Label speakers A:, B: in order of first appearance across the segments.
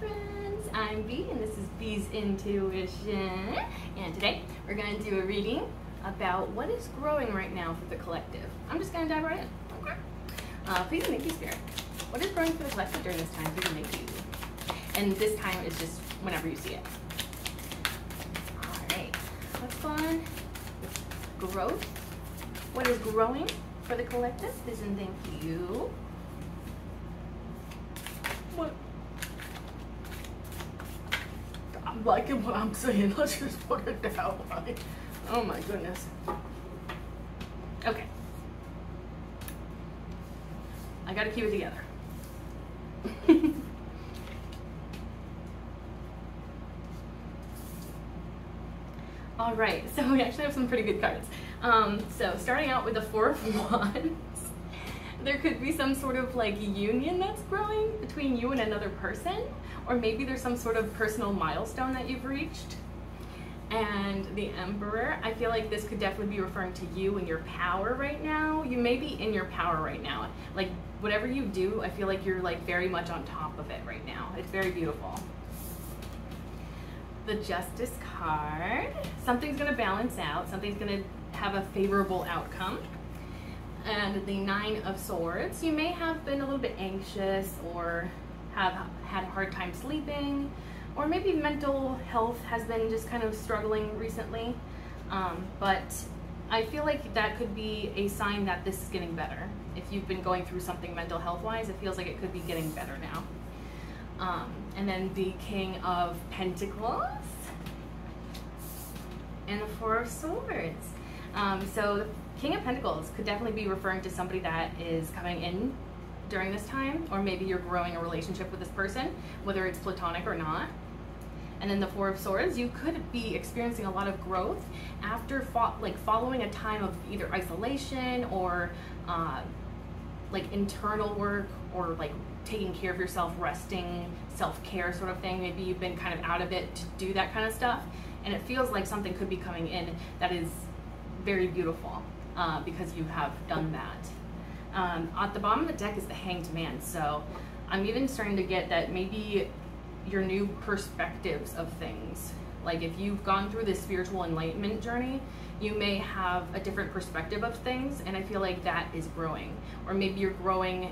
A: friends, I'm Bee and this is Bee's Intuition, and today we're going to do a reading about what is growing right now for the collective. I'm just going to dive right in, okay? Please and thank you, Spirit. What is growing for the collective during this time? Please and thank you. And this time is just whenever you see it. Alright, what's going with growth? What is growing for the collective? Please and thank you. What? I'm liking what I'm saying. Let's just put it down. Right? Oh my goodness. Okay. I gotta keep it together. All right, so we actually have some pretty good cards. So starting out with the Four of Wands. There could be some sort of like union that's growing between you and another person, or maybe there's some sort of personal milestone that you've reached. And the Emperor, I feel like this could definitely be referring to you and your power right now. You may be in your power right now. Like whatever you do, I feel like you're like very much on top of it right now. It's very beautiful. The Justice card, something's gonna balance out, something's gonna have a favorable outcome. And the Nine of Swords, you may have been a little bit anxious or have had a hard time sleeping, or maybe mental health has been just kind of struggling recently. But I feel like that could be a sign that this is getting better. If you've been going through something mental health wise, it feels like it could be getting better now. And then the King of Pentacles and the Four of Swords. So the King of Pentacles could definitely be referring to somebody that is coming in during this time, or maybe you're growing a relationship with this person, whether it's platonic or not. And then the Four of Swords, you could be experiencing a lot of growth after following a time of either isolation or like internal work, or like taking care of yourself, resting, self-care sort of thing. Maybe you've been kind of out of it to do that kind of stuff, and it feels like something could be coming in that is very beautiful because you have done that. At the bottom of the deck is the Hanged Man, so I'm even starting to get that maybe your new perspectives of things, like if you've gone through this spiritual enlightenment journey, you may have a different perspective of things, and I feel like that is growing. Or maybe you're growing,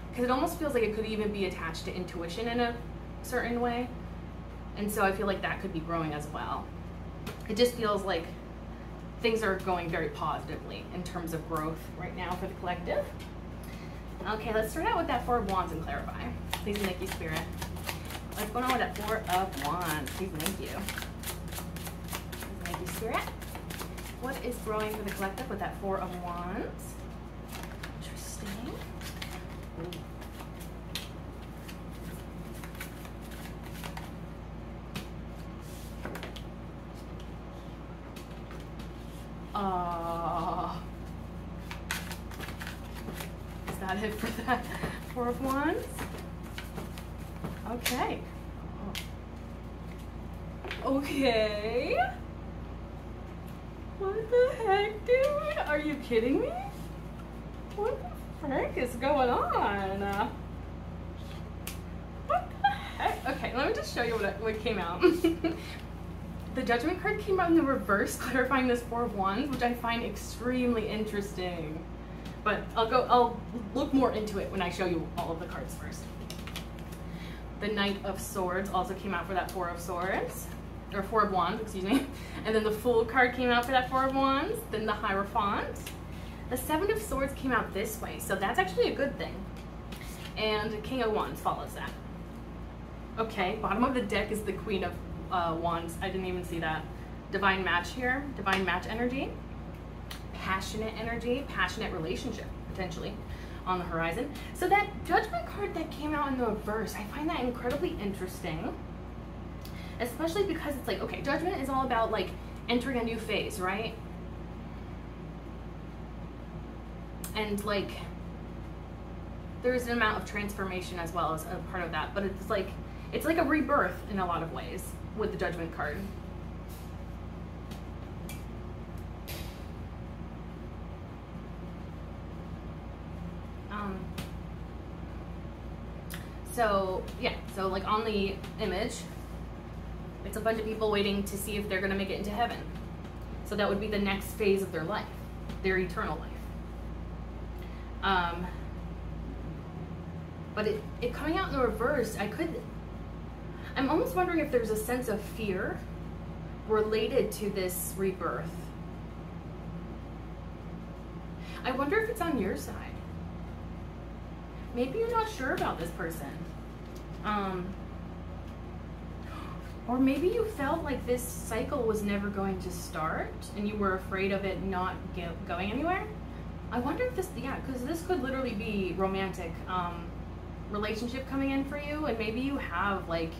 A: because it almost feels like it could even be attached to intuition in a certain way, and so I feel like that could be growing as well. It just feels like things are going very positively in terms of growth right now for the collective. Okay, let's start out with that Four of Wands and clarify. Please and thank you, Spirit. What's going on with that Four of Wands? Please and thank you. Please and thank you, Spirit. What is growing for the collective with that Four of Wands? Interesting. Ooh. Is that it for that Four of Wands? Okay. Okay. What the heck, dude? Are you kidding me? What the frick is going on? What the heck? Okay, let me just show you what came out. The Judgment card came out in the reverse, clarifying this Four of Wands, which I find extremely interesting. But I'll look more into it when I show you all of the cards first. The Knight of Swords also came out for that Four of Swords, or Four of Wands, excuse me. And then the Fool card came out for that Four of Wands, then the Hierophant. The Seven of Swords came out this way, so that's actually a good thing. And King of Wands follows that. Okay, bottom of the deck is the Queen of Wands. I didn't even see that. Divine Match here, Divine Match energy, passionate energy, passionate relationship potentially on the horizon. So that Judgment card that came out in the reverse, I find that incredibly interesting, especially because it's like, okay, Judgment is all about like entering a new phase, right? And like there's an amount of transformation as well as a part of that, but it's like a rebirth in a lot of ways with the Judgment card. So yeah, so like on the image, it's a bunch of people waiting to see if they're gonna make it into heaven. So that would be the next phase of their life, their eternal life. But it coming out in the reverse, I'm almost wondering if there's a sense of fear related to this rebirth. I wonder if it's on your side. Maybe you're not sure about this person. Or maybe you felt like this cycle was never going to start and you were afraid of it not going anywhere. I wonder if this, yeah, because this could literally be romantic relationship coming in for you, and maybe you have like,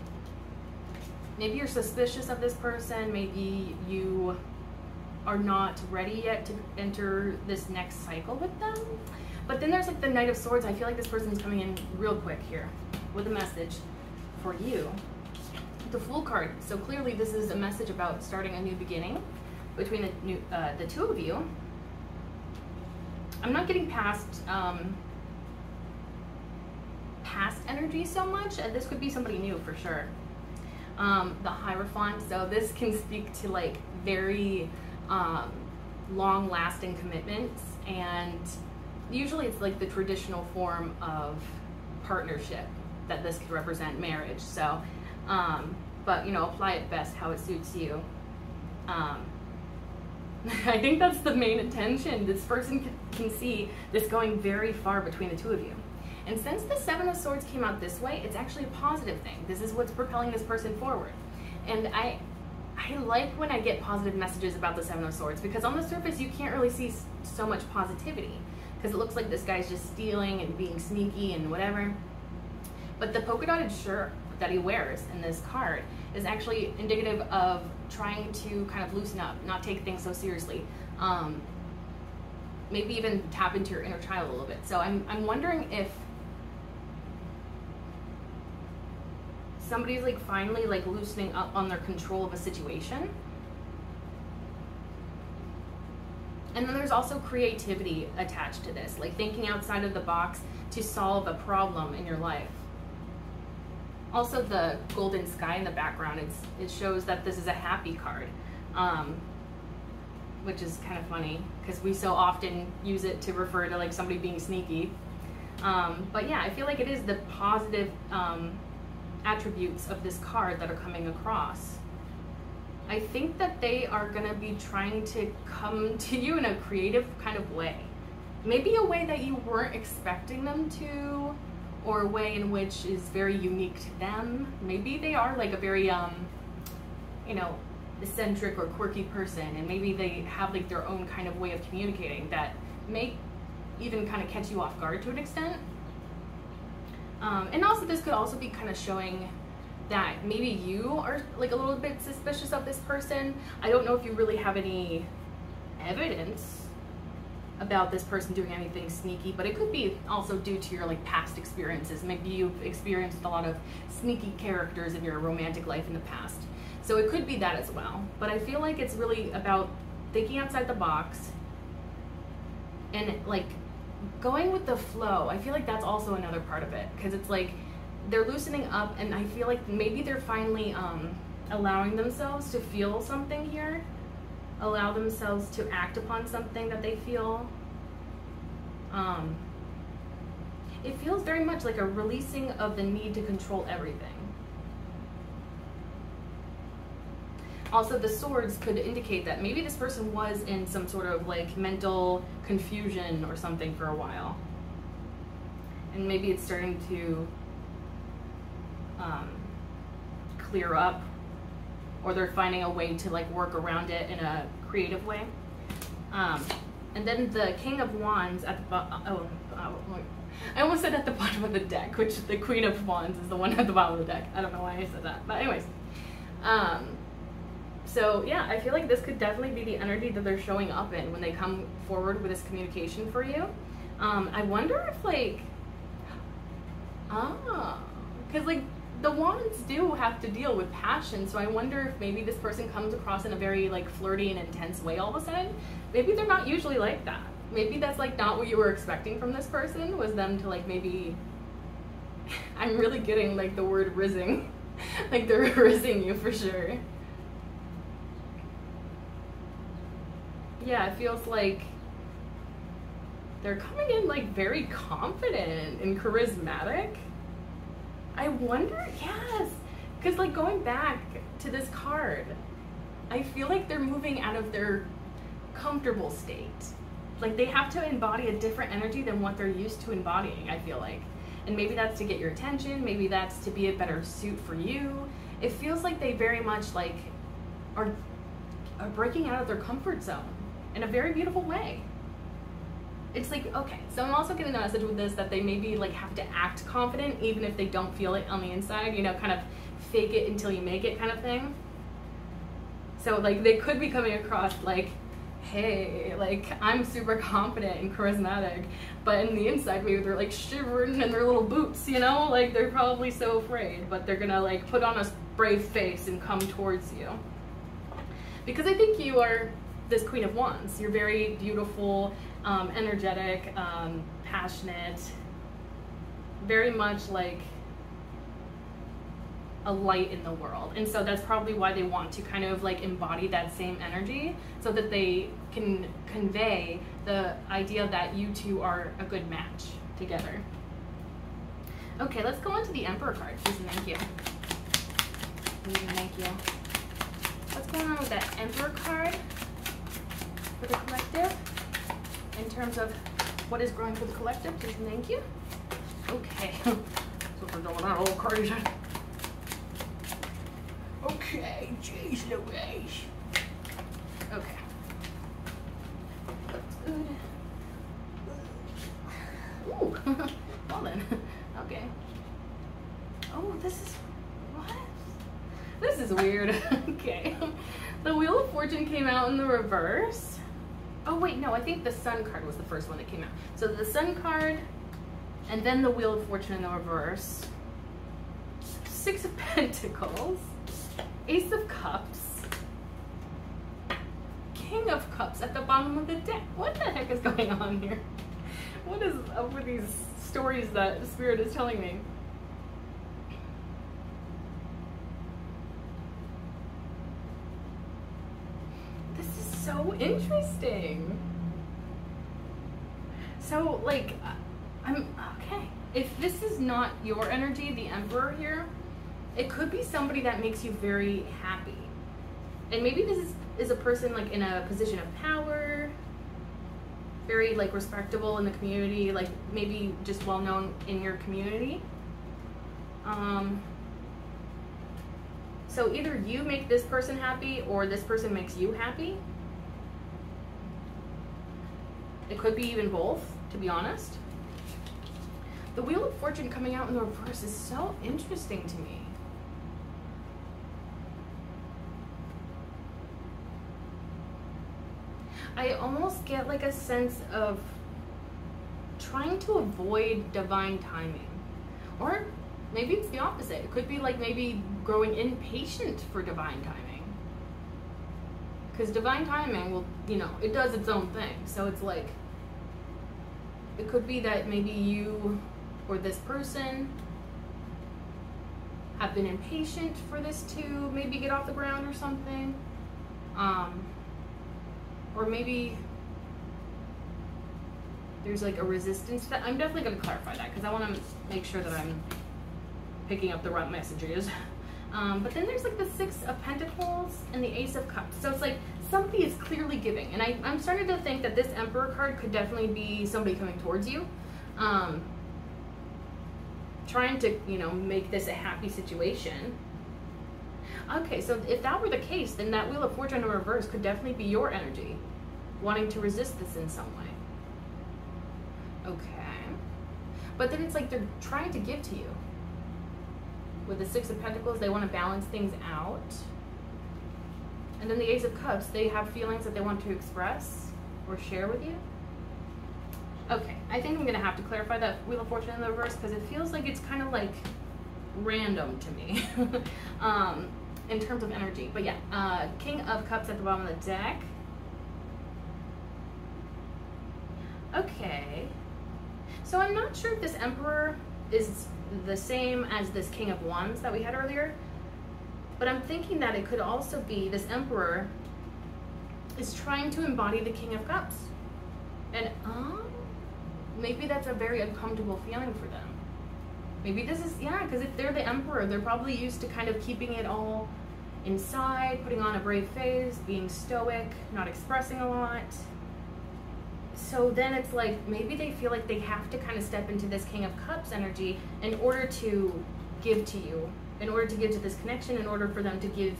A: maybe you're suspicious of this person, maybe you are not ready yet to enter this next cycle with them. But then there's like the Knight of Swords. I feel like this person's coming in real quick here with a message for you. The Fool card. So clearly this is a message about starting a new beginning between the two of you. I'm not getting past energy so much, and this could be somebody new for sure. The Hierophant. So this can speak to like very long-lasting commitments, and usually it's like the traditional form of partnership that this could represent, marriage. So, but you know, apply it best how it suits you. I think that's the main intention. This person can see this going very far between the two of you. And since the Seven of Swords came out this way, it's actually a positive thing. This is what's propelling this person forward. And I like when I get positive messages about the Seven of Swords, because on the surface you can't really see so much positivity, because it looks like this guy's just stealing and being sneaky and whatever. But the polka dotted shirt that he wears in this card is actually indicative of trying to kind of loosen up, not take things so seriously. Maybe even tap into your inner child a little bit. So I'm wondering if somebody's like finally like loosening up on their control of a situation. And then there's also creativity attached to this, like thinking outside of the box to solve a problem in your life. Also, the golden sky in the background, it shows that this is a happy card, which is kind of funny because we so often use it to refer to like somebody being sneaky. But yeah, I feel like it is the positive attributes of this card that are coming across. I think that they are going to be trying to come to you in a creative kind of way. Maybe a way that you weren't expecting them to, or a way in which is very unique to them. Maybe they are like a very, you know, eccentric or quirky person, and maybe they have like their own kind of way of communicating that may even kind of catch you off guard to an extent. And also this could also be kind of showing that maybe you are like a little bit suspicious of this person. I don't know if you really have any evidence about this person doing anything sneaky, but it could be also due to your like past experiences. Maybe you've experienced a lot of sneaky characters in your romantic life in the past. So it could be that as well. But I feel like it's really about thinking outside the box and like going with the flow. I feel like that's also another part of it, because it's like they're loosening up, and I feel like maybe they're finally allowing themselves to feel something here, allow themselves to act upon something that they feel. It feels very much like a releasing of the need to control everything. Also, the swords could indicate that maybe this person was in some sort of like mental confusion or something for a while. And maybe it's starting to clear up, or they're finding a way to like work around it in a creative way. And then the King of Wands at the bottom, I almost said at the bottom of the deck, which the Queen of Wands is the one at the bottom of the deck. I don't know why I said that, but anyways. So yeah, I feel like this could definitely be the energy that they're showing up in when they come forward with this communication for you. I wonder if like, because like the wands do have to deal with passion, so I wonder if maybe this person comes across in a very like flirty and intense way all of a sudden. Maybe they're not usually like that. Maybe that's like not what you were expecting from this person, was them to like maybe, I'm really getting like the word rizzing. Like they're rizzing you for sure. Yeah, it feels like they're coming in like very confident and charismatic. I wonder, yes, because like going back to this card, I feel like they're moving out of their comfortable state. Like they have to embody a different energy than what they're used to embodying, I feel like. And maybe that's to get your attention, maybe that's to be a better suit for you. It feels like they very much like are breaking out of their comfort zone in a very beautiful way. It's like, okay, so I'm also getting the message with this that they maybe like have to act confident even if they don't feel it on the inside, you know, kind of fake it until you make it kind of thing. So like they could be coming across like, hey, like I'm super confident and charismatic, but in the inside maybe they're like shivering in their little boots, you know, like they're probably so afraid, but they're gonna like put on a brave face and come towards you. Because I think you are this Queen of Wands. You're very beautiful, energetic, passionate, very much like a light in the world. And so that's probably why they want to kind of like embody that same energy so that they can convey the idea that you two are a good match together. Okay, let's go on to the Emperor card. Please and thank you. Please and thank you. What's going on with that Emperor card for the collective in terms of what is growing for the collective? Please and thank you. Okay. So we're going on all cards. Okay, jeez Louise. Okay. That's good. Ooh. Well then. Okay. Oh, this is what? This is weird. Okay. The Wheel of Fortune came out in the reverse. Oh wait, no, I think the Sun card was the first one that came out. So the Sun card, and then the Wheel of Fortune in the reverse. Six of Pentacles. Ace of Cups, King of Cups at the bottom of the deck. What the heck is going on here? What is up with these stories that Spirit is telling me? This is so interesting. So, like, I'm okay. If this is not your energy, the Emperor here, it could be somebody that makes you very happy. And maybe this is a person like in a position of power, very like respectable in the community, like maybe just well known in your community. So either you make this person happy or this person makes you happy. It could be even both, to be honest. The Wheel of Fortune coming out in the reverse is so interesting to me. I almost get like a sense of trying to avoid divine timing. Or maybe it's the opposite. It could be like maybe growing impatient for divine timing. Because divine timing will, you know, it does its own thing. So it's like, it could be that maybe you or this person have been impatient for this to maybe get off the ground or something. Or maybe there's like a resistance to that. I'm definitely going to clarify that because I want to make sure that I'm picking up the right messages. But then there's like the Six of Pentacles and the Ace of Cups. So it's like somebody is clearly giving. And I'm starting to think that this Emperor card could definitely be somebody coming towards you. Trying to, you know, make this a happy situation. Okay, so if that were the case, then that Wheel of Fortune in reverse could definitely be your energy, wanting to resist this in some way. Okay. But then it's like they're trying to give to you. With the Six of Pentacles, they want to balance things out. And then the Ace of Cups, they have feelings that they want to express or share with you. Okay, I think I'm going to have to clarify that Wheel of Fortune in the reverse because it feels like it's kind of like random to me. In terms of energy. But yeah, King of Cups at the bottom of the deck. Okay. So I'm not sure if this Emperor is the same as this King of Wands that we had earlier, but I'm thinking that it could also be this Emperor is trying to embody the King of Cups. And maybe that's a very uncomfortable feeling for them. Maybe this is, yeah, because if they're the Emperor, they're probably used to kind of keeping it all inside, putting on a brave face, being stoic, not expressing a lot. So then it's like, maybe they feel like they have to kind of step into this King of Cups energy in order to give to you, in order to give to this connection, in order for them to give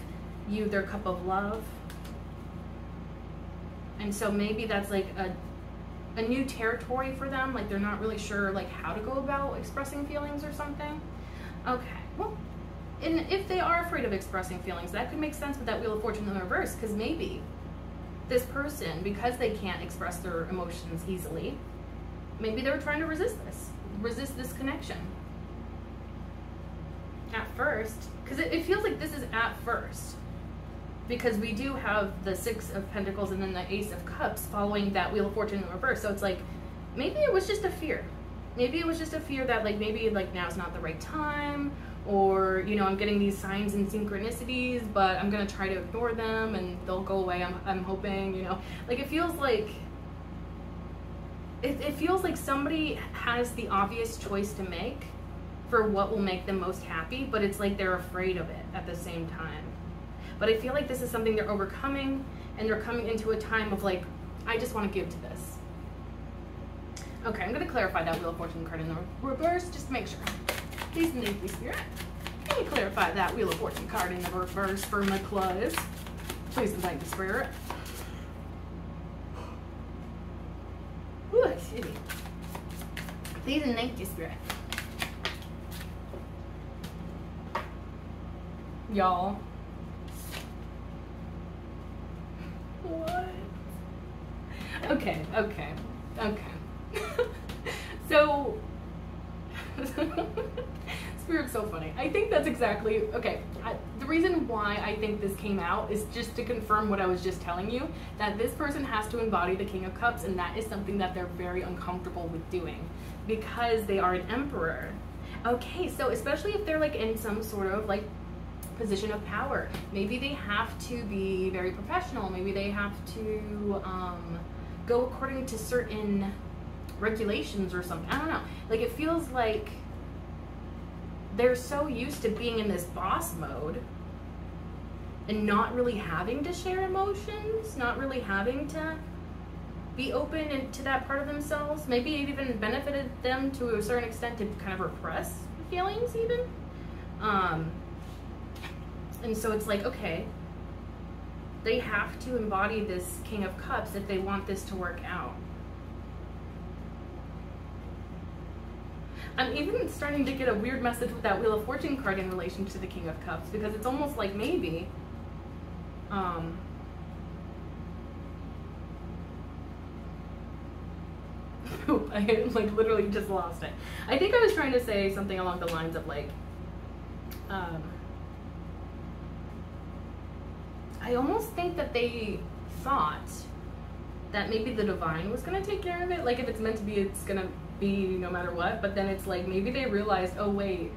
A: you their cup of love. And so maybe that's like a new territory for them, like they're not really sure like how to go about expressing feelings or something. Okay, well, and if they are afraid of expressing feelings, that could make sense with that Wheel of Fortune in the reverse, because maybe this person, because they can't express their emotions easily, maybe they're trying to resist this connection at first, because it feels like this is at first, because we do have the Six of Pentacles and then the Ace of Cups following that Wheel of Fortune in the reverse. So it's like, maybe it was just a fear. Maybe it was just a fear that like, maybe like now's not the right time, or, you know, I'm getting these signs and synchronicities, but I'm gonna try to ignore them and they'll go away, I'm hoping, you know. Like it feels like, it feels like somebody has the obvious choice to make for what will make them most happy, but it's like they're afraid of it at the same time. But I feel like this is something they're overcoming, and they're coming into a time of like, I just want to give to this. Okay, I'm going to clarify that Wheel of Fortune card in the reverse, just to make sure. Please, Navy Spirit, can you clarify that Wheel of Fortune card in the reverse for my claws? Please and thank you, Spirit. Ooh, excuse me. Please and thank you, Spirit. Y'all. What? Okay. So, Spirit's so funny. I think that's exactly, okay, the reason why I think this came out is just to confirm what I was just telling you, that this person has to embody the King of Cups, and that is something that they're very uncomfortable with doing, because they are an Emperor. Okay, so especially if they're like in some sort of like position of power, maybe they have to be very professional, maybe they have to go according to certain regulations or something. I don't know, like it feels like they're so used to being in this boss mode and not really having to share emotions, not really having to be open into that part of themselves. Maybe it even benefited them to a certain extent to kind of repress feelings even. And so it's like, okay, they have to embody this King of Cups if they want this to work out. I'm even starting to get a weird message with that Wheel of Fortune card in relation to the King of Cups, because it's almost like maybe, I like literally just lost it. I think I was trying to say something along the lines of like, I almost think that they thought that maybe the divine was going to take care of it. Like if it's meant to be, it's going to be no matter what. But then it's like maybe they realized, oh wait,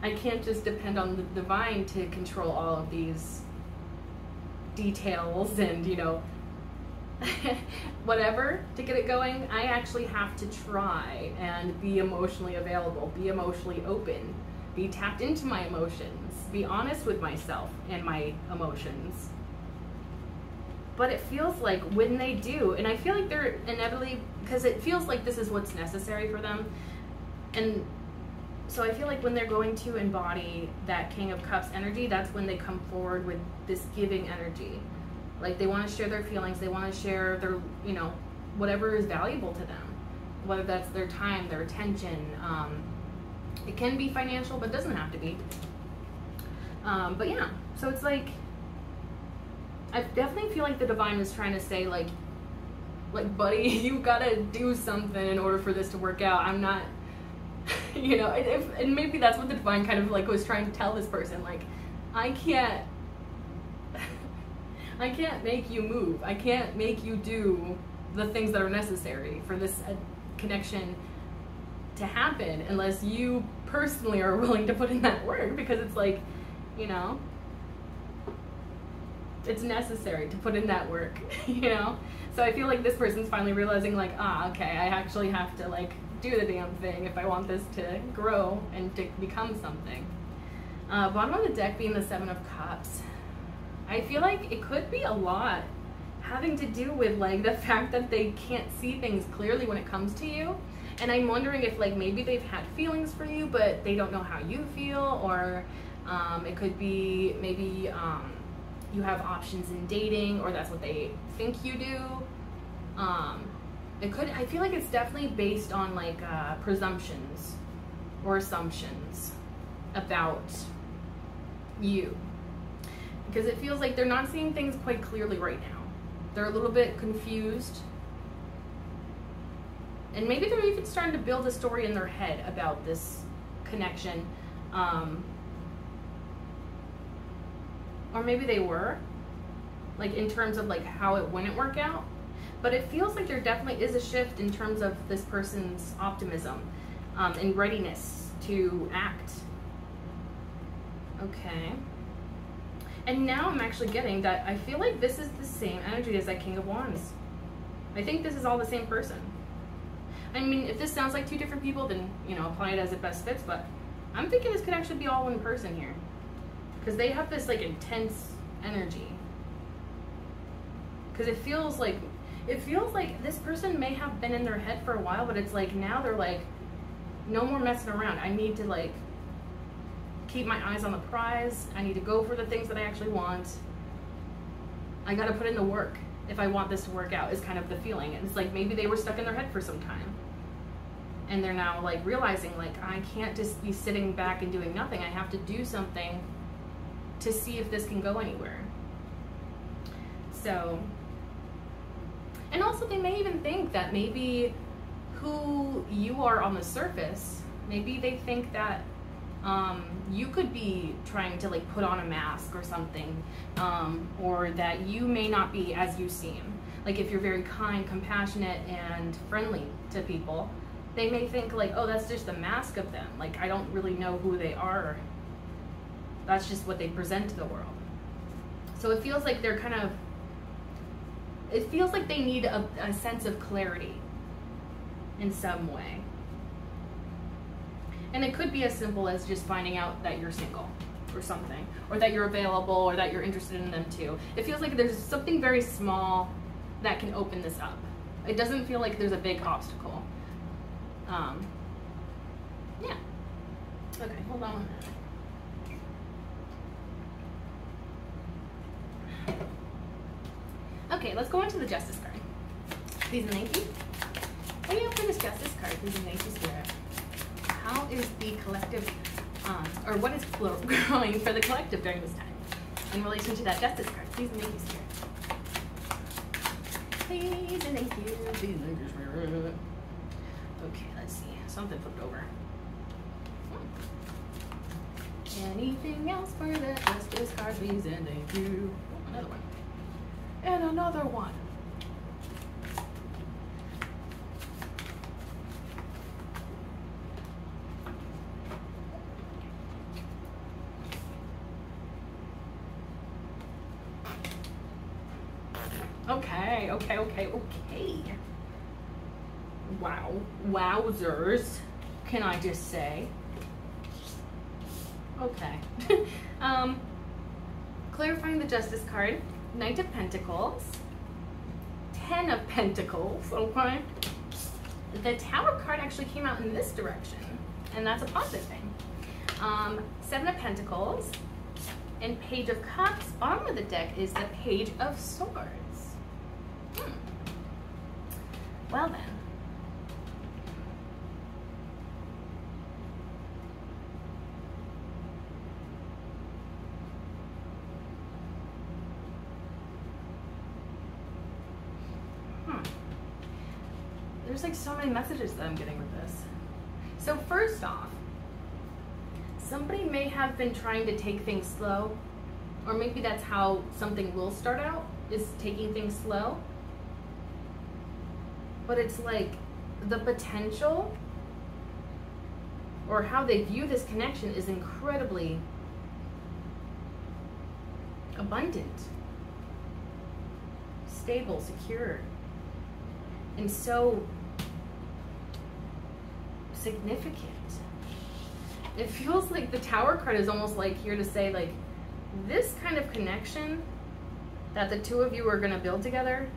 A: I can't just depend on the divine to control all of these details and, you know, whatever to get it going. I actually have to try and be emotionally available, be emotionally open, be tapped into my emotions, be honest with myself and my emotions. But it feels like when they do, and I feel like they're inevitably, because it feels like this is what's necessary for them, and so I feel like when they're going to embody that King of Cups energy, that's when they come forward with this giving energy. Like they want to share their feelings, they want to share their, you know, whatever is valuable to them, whether that's their time, their attention. It can be financial, but it doesn't have to be. But yeah, so it's like, I definitely feel like the divine is trying to say like buddy, you gotta do something in order for this to work out. I'm not, you know, and maybe that's what the divine kind of like was trying to tell this person, like, I can't make you move. I can't make you do the things that are necessary for this connection to happen unless you personally are willing to put in that work, because it's like, you know, it's necessary to put in that work, you know? So I feel like this person's finally realizing like, okay, I actually have to like do the damn thing if I want this to grow and to become something. Bottom of the deck being the Seven of Cups. I feel like it could be a lot having to do with like the fact that they can't see things clearly when it comes to you. And I'm wondering if like maybe they've had feelings for you, but they don't know how you feel, or it could be maybe you have options in dating, or that's what they think you do. I feel like it's definitely based on like presumptions or assumptions about you, because it feels like they're not seeing things quite clearly right now. They're a little bit confused, and maybe they're even starting to build a story in their head about this connection, or maybe they were, like in terms of like how it wouldn't work out. But it feels like there definitely is a shift in terms of this person's optimism and readiness to act. Okay. And now I'm actually getting that I feel like this is the same energy as that King of Wands. I think this is all the same person. I mean, if this sounds like two different people, then, you know, apply it as it best fits, but I'm thinking this could actually be all one person here, because they have this like intense energy. Because it feels like this person may have been in their head for a while, but it's like now they're like, no more messing around. I need to like keep my eyes on the prize. I need to go for the things that I actually want. I gotta put in the work if I want this to work out, is kind of the feeling. And it's like maybe they were stuck in their head for some time, and they're now like realizing like, I can't just be sitting back and doing nothing. I have to do something to see if this can go anywhere. So, and also they may even think that maybe who you are on the surface, maybe they think that you could be trying to like put on a mask or something, or that you may not be as you seem. Like if you're very kind, compassionate, and friendly to people, they may think like, oh, that's just a mask of them. Like I don't really know who they are. That's just what they present to the world. So it feels like they're kind of, it feels like they need a sense of clarity in some way. And it could be as simple as just finding out that you're single or something, or that you're available, or that you're interested in them too. It feels like there's something very small that can open this up. It doesn't feel like there's a big obstacle. Yeah. Okay, hold on a minute. Okay, let's go into the Justice card. Please and thank you. What do you have for this Justice card? Please and thank you, Spirit. How is the collective, or what is growing for the collective during this time in relation to that Justice card? Please and thank you, Spirit. Please and thank you. Please and thank you, Spirit. Okay, let's see. Something flipped over. Anything else for the Justice card? Please and thank you. Oh, another one. And another one. Okay. Wow. Wowzers. Can I just say? Okay. Clarifying the Justice card. Knight of Pentacles. 10 of Pentacles, okay? The Tower card actually came out in this direction, and that's a positive thing. 7 of Pentacles. And Page of Cups. Bottom of the deck is the Page of Swords. Well then. There's like so many messages that I'm getting with this. So first off, somebody may have been trying to take things slow, or maybe that's how something will start out, is taking things slow. But it's like the potential or how they view this connection is incredibly abundant, stable, secure, and so significant. It feels like the Tower card is almost like here to say, like, this kind of connection that the two of you are going to build together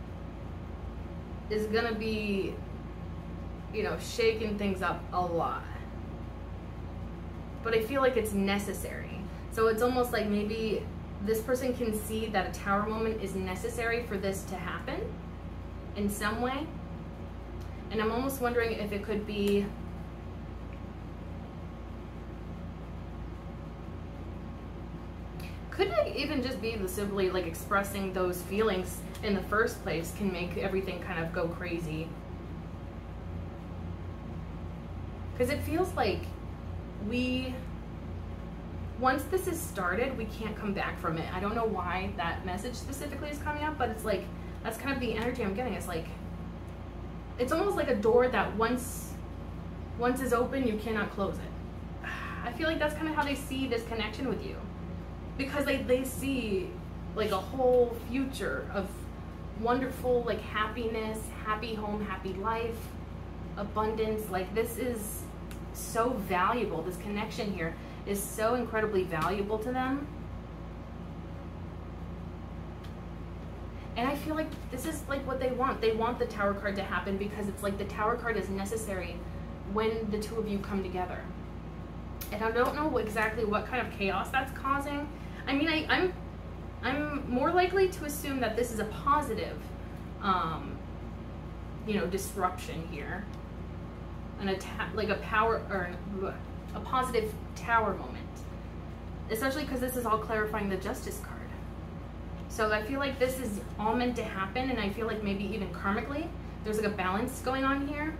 A: is going to be, you know, shaking things up a lot. But I feel like it's necessary. So it's almost like maybe this person can see that a Tower moment is necessary for this to happen in some way. And I'm almost wondering if it could be could it even just be the simply like expressing those feelings in the first place can make everything kind of go crazy? Because it feels like once this is started, we can't come back from it. I don't know why that message specifically is coming up, but it's like, that's kind of the energy I'm getting. It's like, it's almost like a door that once is open, you cannot close it. I feel like that's kind of how they see this connection with you. Because they see like a whole future of wonderful, like, happiness, happy home, happy life, abundance. Like, this is so valuable. This connection here is so incredibly valuable to them. And I feel like this is like what they want. They want the Tower card to happen because it's like the Tower card is necessary when the two of you come together. And I don't know exactly what kind of chaos that's causing. I mean, I'm more likely to assume that this is a positive, you know, disruption here, like a power or a positive Tower moment, especially because this is all clarifying the Justice card. So I feel like this is all meant to happen, and I feel like maybe even karmically, there's like a balance going on here.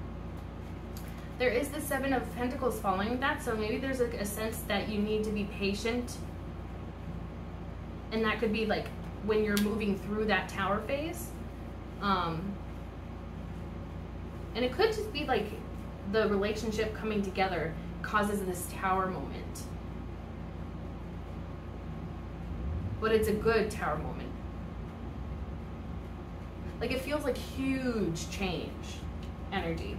A: There is the Seven of Pentacles following that, so maybe there's like a sense that you need to be patient. And that could be like when you're moving through that Tower phase. And it could just be like the relationship coming together causes this Tower moment. But it's a good Tower moment. Like, it feels like huge change energy.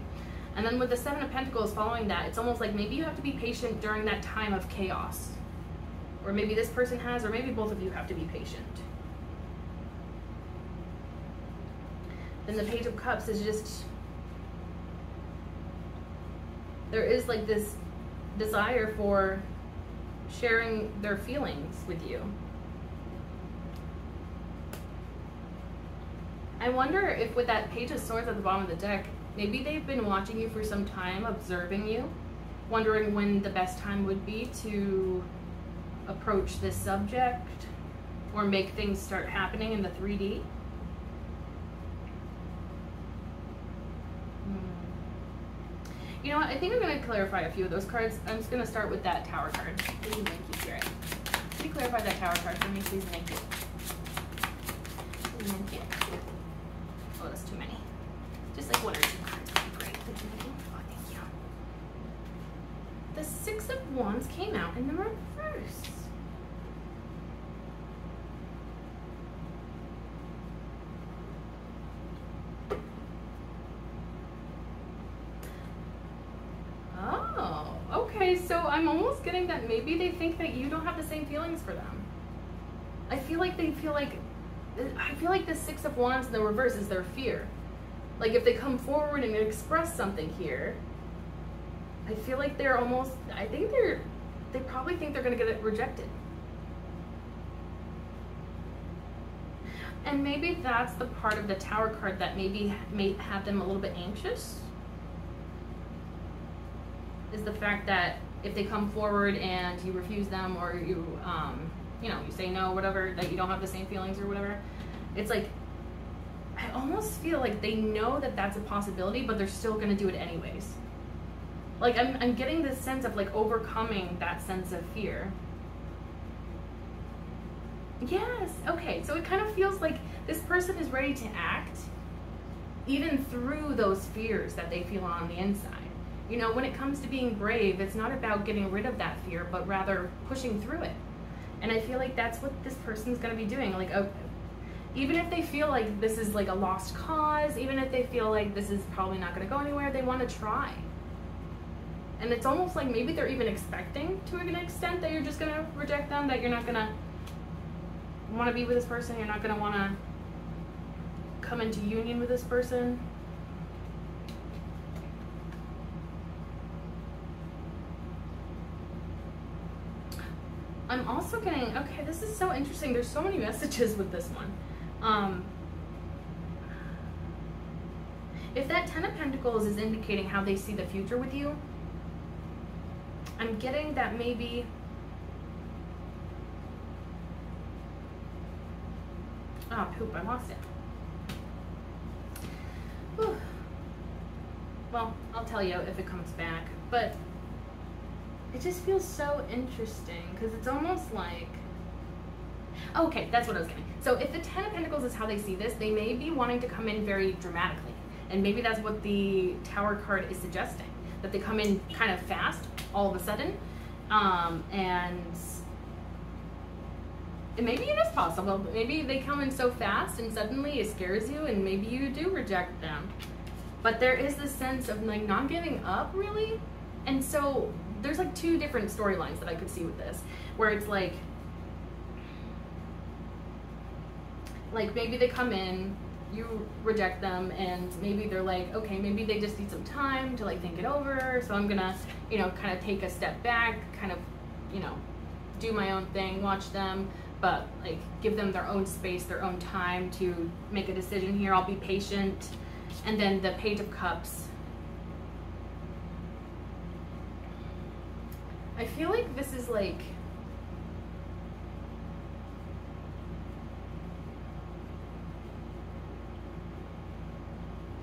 A: And then with the Seven of Pentacles following that, it's almost like maybe you have to be patient during that time of chaos. Or maybe this person has, or maybe both of you have to be patient. Then the Page of Cups is just, there is like this desire for sharing their feelings with you. I wonder if with that Page of Swords at the bottom of the deck, maybe they've been watching you for some time, observing you, wondering when the best time would be to approach this subject or make things start happening in the 3D. You know what, I think I'm going to clarify a few of those cards. I'm just going to start with that Tower card. Please, thank you, Spirit. Can you clarify that Tower card for me, please? Thank you. Please, thank you. Oh, that's too many. Just like one or two cards would be great. Thank you. Oh, thank you. The Six of Wands came out in the reverse. Oh, okay, so I'm almost getting that maybe they think that you don't have the same feelings for them. I feel like they feel like, I feel like the Six of Wands in the reverse is their fear. Like, if they come forward and express something here, I feel like they're almost, I think they probably think they're going to get it rejected. And maybe that's the part of the Tower card that maybe may have them a little bit anxious. Is the fact that if they come forward and you refuse them, or you, you know, you say no, whatever, that you don't have the same feelings or whatever, it's like, I almost feel like they know that that's a possibility, but they're still going to do it anyways. Like, I'm getting this sense of like overcoming that sense of fear. Yes, okay, so it kind of feels like this person is ready to act even through those fears that they feel on the inside. You know, when it comes to being brave, it's not about getting rid of that fear, but rather pushing through it. And I feel like that's what this person's going to be doing. Like, even if they feel like this is like a lost cause, even if they feel like this is probably not going to go anywhere, they want to try. And it's almost like maybe they're even expecting to an extent that you're just going to reject them, that you're not going to want to be with this person, you're not going to want to come into union with this person. I'm also getting, okay, this is so interesting. There's so many messages with this one. If that Ten of Pentacles is indicating how they see the future with you, I'm getting that maybe oh poop, I lost it. Whew. Well, I'll tell you if it comes back, but it just feels so interesting because it's almost like, okay, that's what I was getting. So if the Ten of Pentacles is how they see this, they may be wanting to come in very dramatically. And maybe that's what the Tower card is suggesting, that they come in kind of fast all of a sudden. And maybe it is possible. Maybe they come in so fast and suddenly it scares you and maybe you do reject them. But there is this sense of like not giving up really. And so there's like two different storylines that I could see with this, where it's like maybe they come in, you reject them, and maybe they're like, okay, maybe they just need some time to like think it over, so I'm gonna, you know, kind of take a step back, kind of, you know, do my own thing, watch them, but like give them their own space, their own time to make a decision here. I'll be patient. And then the Page of Cups, I feel like this is like,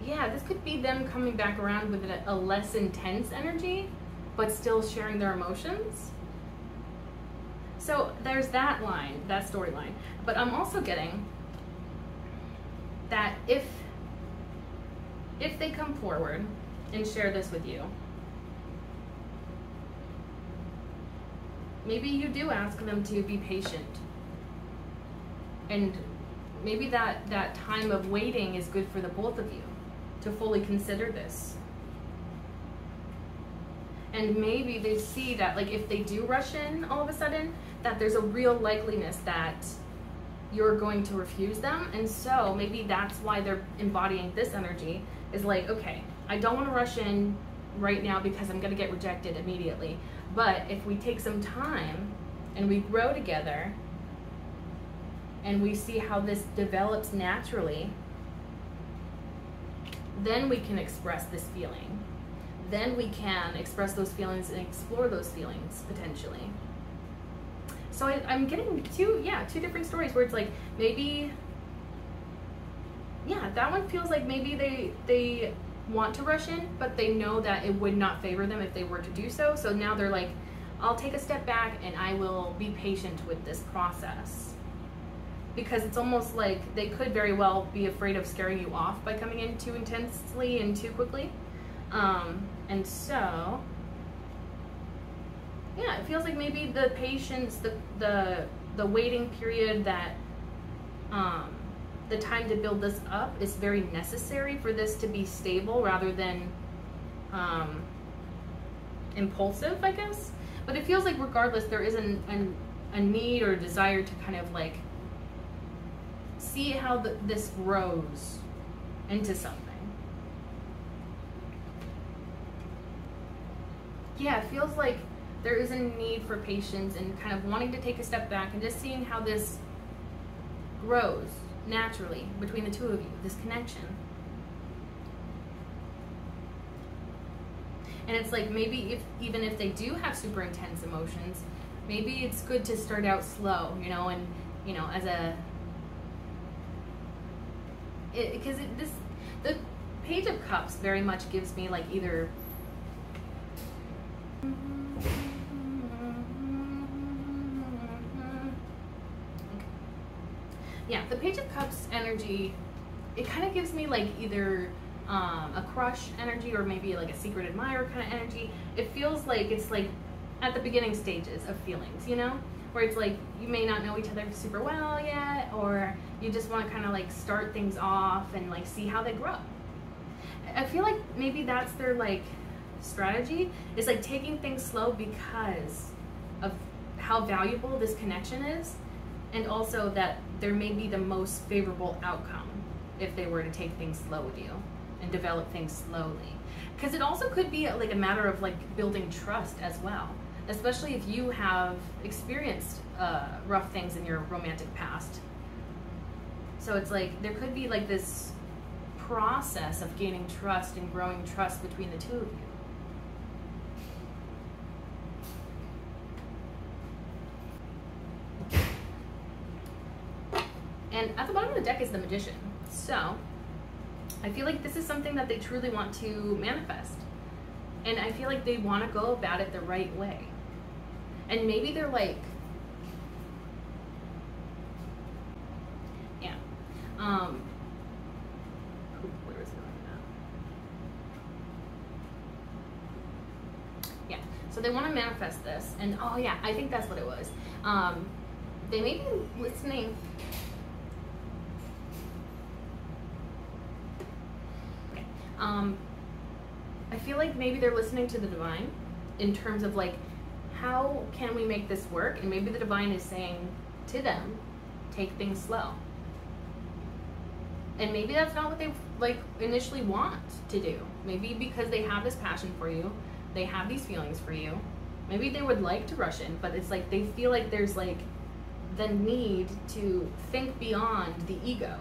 A: yeah, this could be them coming back around with a less intense energy, but still sharing their emotions. So there's that line, that storyline. But I'm also getting that if they come forward and share this with you, maybe you do ask them to be patient. And maybe that time of waiting is good for the both of you to fully consider this. And maybe they see that like if they do rush in all of a sudden, that there's a real likeliness that you're going to refuse them. And so maybe that's why they're embodying this energy, is like, okay, I don't want to rush in right now because I'm going to get rejected immediately. But if we take some time and we grow together and we see how this develops naturally, then we can express this feeling. Then we can express those feelings and explore those feelings potentially. So I'm getting two different stories where it's like maybe, yeah, that one feels like maybe they want to rush in, but they know that it would not favor them if they were to do so. So now they're like, I'll take a step back and I will be patient with this process. Because it's almost like they could very well be afraid of scaring you off by coming in too intensely and too quickly. And so, yeah, it feels like maybe the patience, the waiting period, that the time to build this up is very necessary for this to be stable rather than impulsive, I guess. But it feels like regardless, there is a need or a desire to kind of like see how this grows into something. Yeah, it feels like there is a need for patience and kind of wanting to take a step back and just seeing how this grows naturally between the two of you, this connection. And it's like maybe even if they do have super intense emotions, maybe it's good to start out slow, you know, and, you know, as a, because the Page of Cups very much gives me like either yeah, the Page of Cups energy, it kind of gives me like either a crush energy, or maybe like a secret admirer kind of energy. It feels like it's like at the beginning stages of feelings, you know? Where it's like you may not know each other super well yet, or you just want to kind of like start things off and like see how they grow. I feel like maybe that's their like strategy, is like taking things slow because of how valuable this connection is, and also that there may be the most favorable outcome if they were to take things slow with you and develop things slowly. Because it also could be like a matter of like building trust as well, especially if you have experienced rough things in your romantic past. So it's like there could be like this process of gaining trust and growing trust between the two of you. And at the bottom of the deck is the Magician. So I feel like this is something that they truly want to manifest. And I feel like they want to go about it the right way. And maybe they're like, yeah. Where is it going now? Yeah. So they want to manifest this. And oh yeah, I think that's what it was. They may be listening. I feel like maybe they're listening to the divine in terms of like, how can we make this work? And maybe the divine is saying to them, take things slow. And maybe that's not what they like initially want to do. Maybe because they have this passion for you, they have these feelings for you. Maybe they would like to rush in, but it's like they feel like there's like the need to think beyond the ego.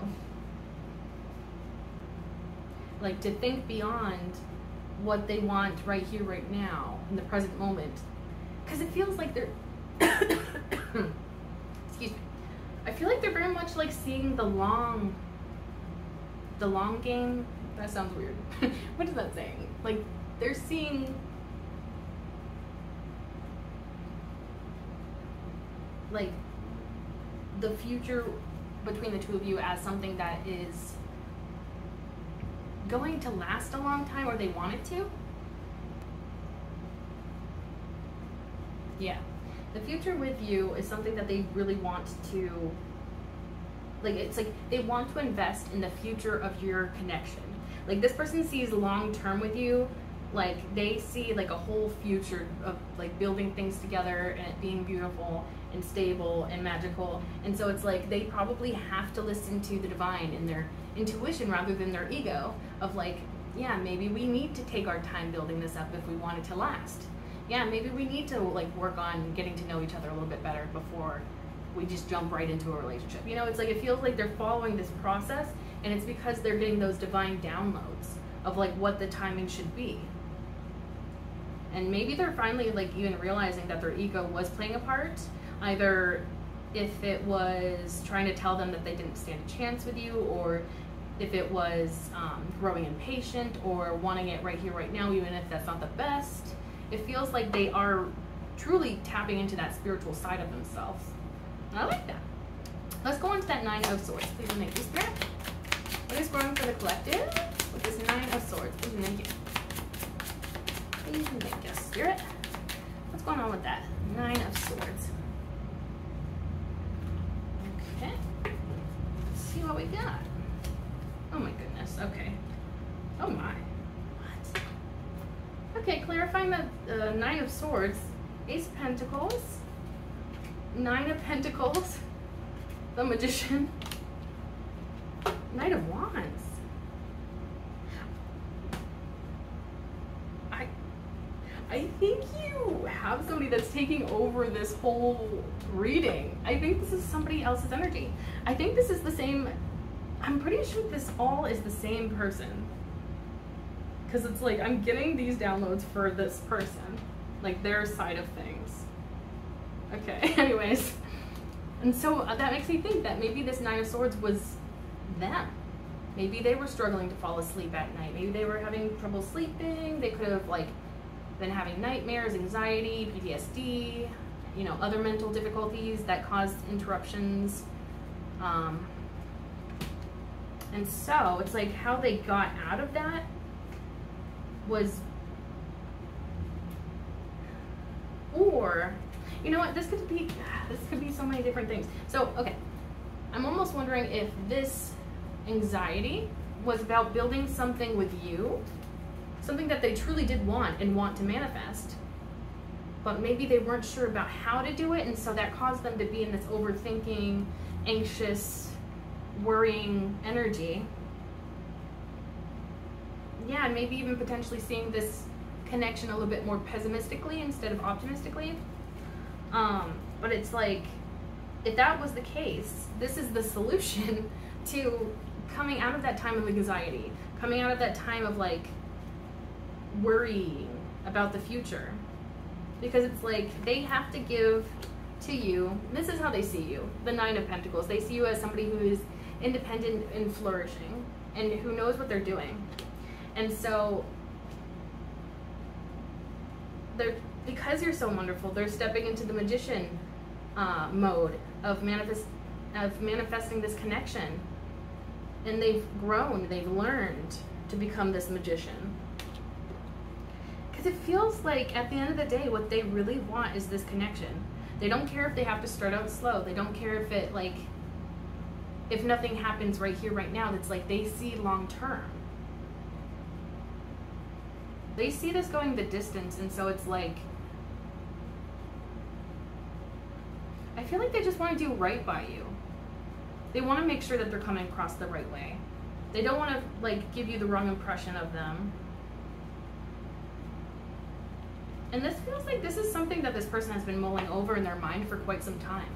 A: Like to think beyond what they want right here, right now, in the present moment. Because it feels like they're, excuse me, I feel like they're very much like seeing the long game. That sounds weird. What is that saying? Like they're seeing like the future between the two of you as something that is going to last a long time, or they want it to. Yeah, the future with you is something that they really want to, like, it's like they want to invest in the future of your connection. Like this person sees long term with you, like they see like a whole future of like building things together and it being beautiful and stable and magical. And so it's like they probably have to listen to the divine in their intuition rather than their ego of like, yeah, maybe we need to take our time building this up if we want it to last. Yeah, maybe we need to like work on getting to know each other a little bit better before we just jump right into a relationship. You know, it's like it feels like they're following this process, and it's because they're getting those divine downloads of like what the timing should be. And maybe they're finally like even realizing that their ego was playing a part, either if it was trying to tell them that they didn't stand a chance with you, or if it was growing impatient or wanting it right here, right now, even if that's not the best. It feels like they are truly tapping into that spiritual side of themselves. And I like that. Let's go on to that Nine of Swords. Please and thank you, Spirit. What is growing for the collective with this Nine of Swords? Please and thank you. Please and thank you, Spirit. What's going on with that Nine of Swords? Okay. Let's see what we got. Oh my goodness. Okay. Oh my. What? Okay, clarifying the Nine of Swords, Ace of Pentacles, Nine of Pentacles, the Magician, Knight of Wands. I think you have somebody that's taking over this whole reading. I think this is somebody else's energy. I think this is the same, I'm pretty sure this all is the same person. Because it's like, I'm getting these downloads for this person. Like their side of things. Okay, anyways. And so that makes me think that maybe this Nine of Swords was them. Maybe they were struggling to fall asleep at night. Maybe they were having trouble sleeping. They could have like been having nightmares, anxiety, PTSD, you know, other mental difficulties that caused interruptions. And And so it's like how they got out of that was, or, you know what, this could be so many different things. So, okay, I'm almost wondering if this anxiety was about building something with you, something that they truly did want and want to manifest, but maybe they weren't sure about how to do it, and so that caused them to be in this overthinking, anxious, worrying energy. Yeah, and maybe even potentially seeing this connection a little bit more pessimistically instead of optimistically. But it's like, if that was the case, this is the solution to coming out of that time of anxiety, coming out of that time of like worrying about the future. Because it's like they have to give to you, this is how they see you, the Nine of Pentacles. They see you as somebody who is independent and flourishing and who knows what they're doing. And so they're, because you're so wonderful, they're stepping into the magician mode of manifesting this connection. And they've grown, they've learned to become this magician. Because it feels like at the end of the day, what they really want is this connection. They don't care if they have to start out slow. They don't care if it, like, if nothing happens right here, right now. That's like they see long term. They see this going the distance, and so it's like, I feel like they just want to do right by you. They want to make sure that they're coming across the right way. They don't want to, like, give you the wrong impression of them. And this feels like this is something that this person has been mulling over in their mind for quite some time.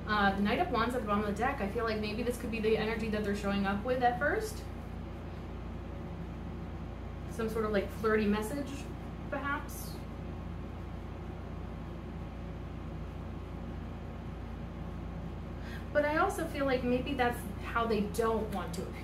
A: The Knight of Wands at the bottom of the deck, I feel like maybe this could be the energy that they're showing up with at first. Some sort of like flirty message, perhaps. But I also feel like maybe that's how they don't want to appear.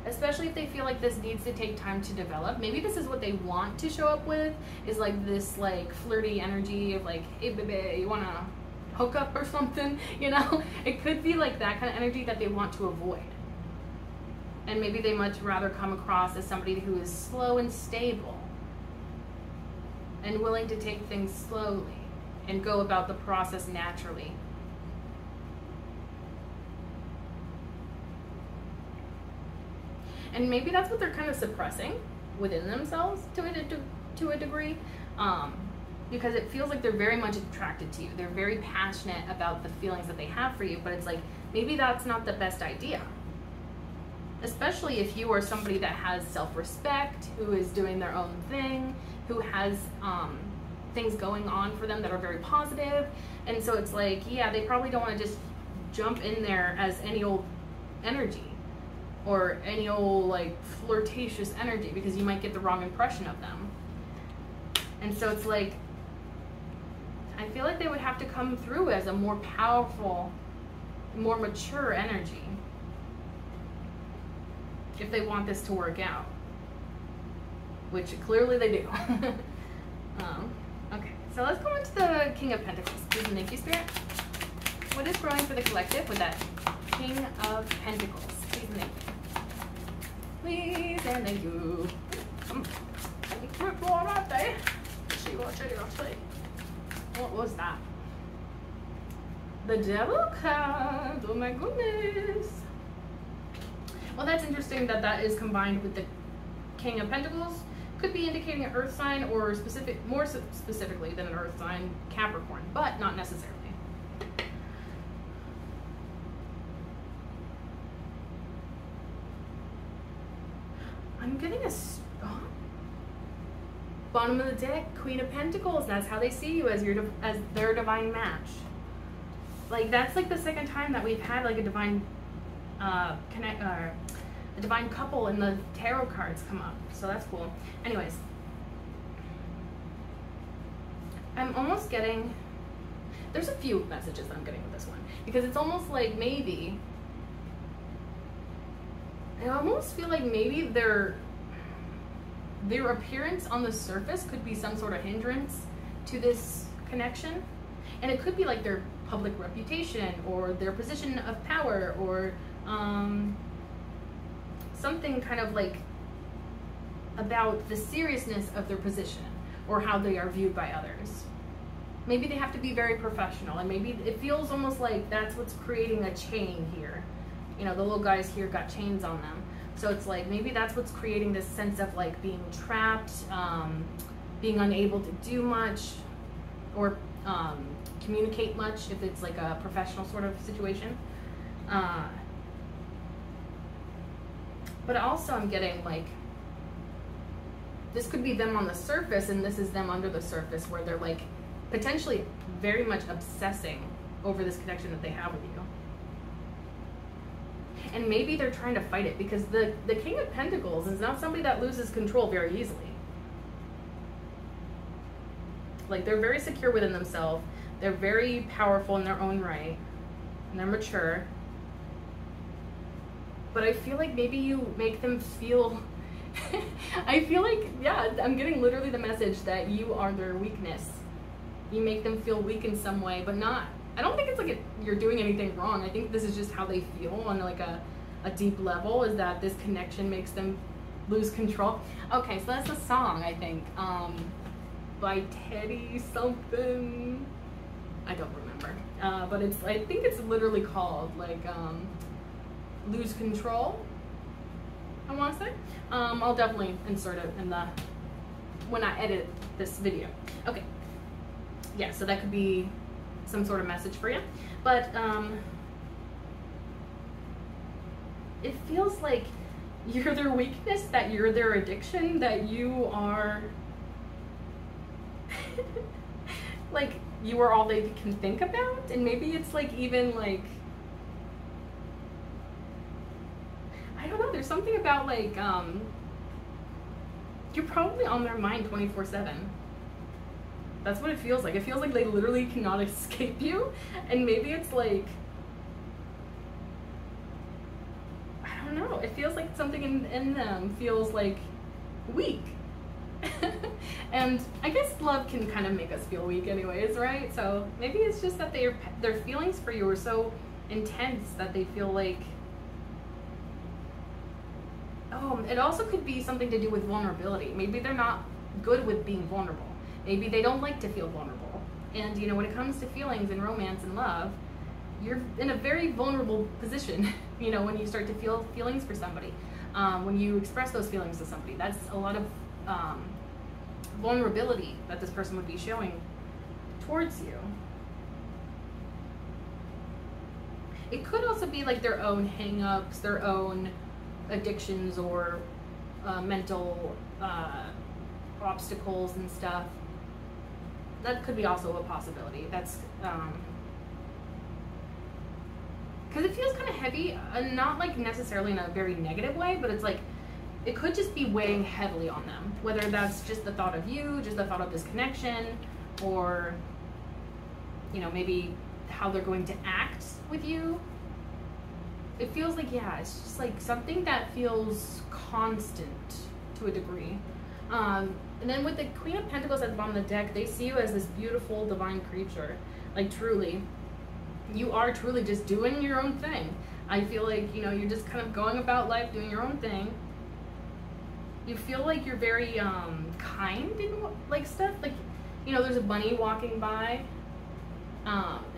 A: Especially if they feel like this needs to take time to develop. Maybe this is what they want to show up with, is like this like flirty energy of like, hey baby, you wanna hook up or something, you know? It could be like that kind of energy that they want to avoid. And maybe they much rather come across as somebody who is slow and stable and willing to take things slowly and go about the process naturally. And maybe that's what they're kind of suppressing within themselves to a degree, because it feels like they're very much attracted to you. They're very passionate about the feelings that they have for you, but it's like, maybe that's not the best idea. Especially if you are somebody that has self-respect, who is doing their own thing, who has things going on for them that are very positive. And so it's like, yeah, they probably don't want to just jump in there as any old energy or any old like flirtatious energy, because you might get the wrong impression of them. And so it's like, I feel like they would have to come through as a more powerful, more mature energy if they want this to work out, which clearly they do. Okay, so let's go into the King of Pentacles. Please and thank you, Spirit. What is growing for the collective with that King of Pentacles? Please and thank you. Please and thank you. What was that? The Devil card. Oh my goodness. Well, that's interesting that that is combined with the King of Pentacles. Could be indicating an earth sign, or more specifically than an earth sign, Capricorn, but not necessarily. I'm getting a bottom of the deck, Queen of Pentacles. That's how they see you, as their divine match. Like, that's like the second time that we've had like a divine a divine couple in the tarot cards come up, so that's cool. Anyways, I'm almost getting, there's a few messages I'm getting with this one, because it's almost like maybe, I almost feel like maybe their appearance on the surface could be some sort of hindrance to this connection. And it could be like they're public reputation or their position of power, or something kind of like about the seriousness of their position or how they are viewed by others. Maybe they have to be very professional, and maybe it feels almost like that's what's creating a chain here. You know, the little guys here got chains on them. So it's like maybe that's what's creating this sense of like being trapped, being unable to do much or communicate much if it's like a professional sort of situation. But also I'm getting like, this could be them on the surface and this is them under the surface, where they're like potentially very much obsessing over this connection that they have with you. And maybe they're trying to fight it, because the King of Pentacles is not somebody that loses control very easily. Like, they're very secure within themselves. They're very powerful in their own right. And they're mature. But I feel like maybe you make them feel... I feel like, yeah, I'm getting literally the message that you are their weakness. You make them feel weak in some way, but not... I don't think it's like you're doing anything wrong. I think this is just how they feel on like a deep level, is that this connection makes them lose control. Okay, so that's a song, I think, by Teddy something. I don't remember. But it's, I think it's literally called like Lose Control, I want to say. I'll definitely insert it in the, when I edit this video. Okay. Yeah, so that could be some sort of message for you. But it feels like you're their weakness, that you're their addiction, that you are like, you are all they can think about. And maybe it's like even like, I don't know, there's something about like you're probably on their mind 24/7. That's what it feels like. It feels like they literally cannot escape you. And maybe it's like, I don't know, it feels like something in them feels like weak. And I guess love can kind of make us feel weak anyways, right? So maybe it's just that their feelings for you are so intense that they feel like, oh, it also could be something to do with vulnerability. Maybe they're not good with being vulnerable. Maybe they don't like to feel vulnerable. And, you know, when it comes to feelings and romance and love, you're in a very vulnerable position, you know, when you start to feel feelings for somebody. When you express those feelings to somebody, that's a lot of vulnerability that this person would be showing towards you. It could also be like their own hang-ups, their own addictions, or mental obstacles and stuff. That could be also a possibility. That's because it feels kind of heavy, not like necessarily in a very negative way, but it's like it could just be weighing heavily on them, whether that's just the thought of you, just the thought of this connection, or, you know, maybe how they're going to act with you. It feels like, yeah, it's just like something that feels constant to a degree. And then with the Queen of Pentacles at the bottom of the deck, they see you as this beautiful divine creature. Like, truly, you are truly just doing your own thing. I feel like, you know, you're just kind of going about life doing your own thing. You feel like you're very kind in like stuff. Like, you know, there's a bunny walking by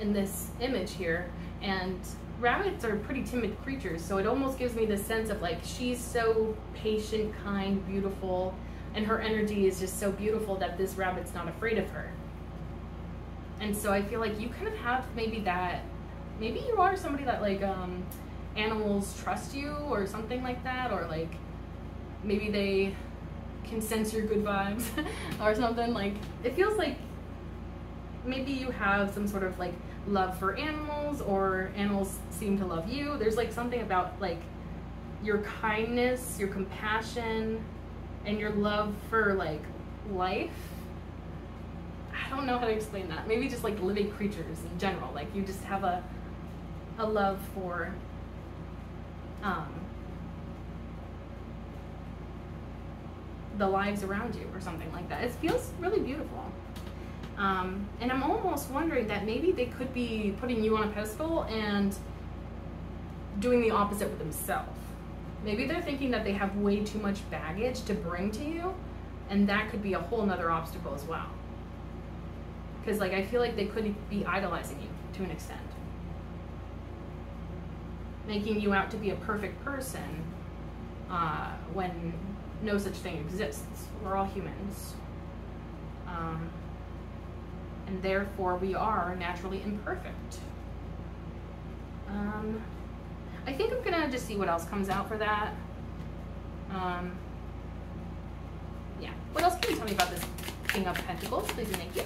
A: in this image here, and rabbits are pretty timid creatures, so it almost gives me this sense of like, she's so patient, kind, beautiful, and her energy is just so beautiful that this rabbit's not afraid of her. And so I feel like you kind of have maybe that, maybe you are somebody that like animals trust you or something like that, or like maybe they can sense your good vibes or something. Like, it feels like maybe you have some sort of like love for animals, or animals seem to love you. There's like something about like your kindness, your compassion, and your love for like life. I don't know how to explain that. Maybe just like living creatures in general. Like, you just have a love for the lives around you or something like that. It feels really beautiful. And I'm almost wondering that maybe they could be putting you on a pedestal and doing the opposite with themselves. Maybe they're thinking that they have way too much baggage to bring to you, and that could be a whole nother obstacle as well. Because like I feel like they could be idolizing you to an extent, making you out to be a perfect person when no such thing exists. We're all humans, and therefore we are naturally imperfect. I think I'm gonna just see what else comes out for that. Yeah. What else can you tell me about this King of Pentacles, please and thank you?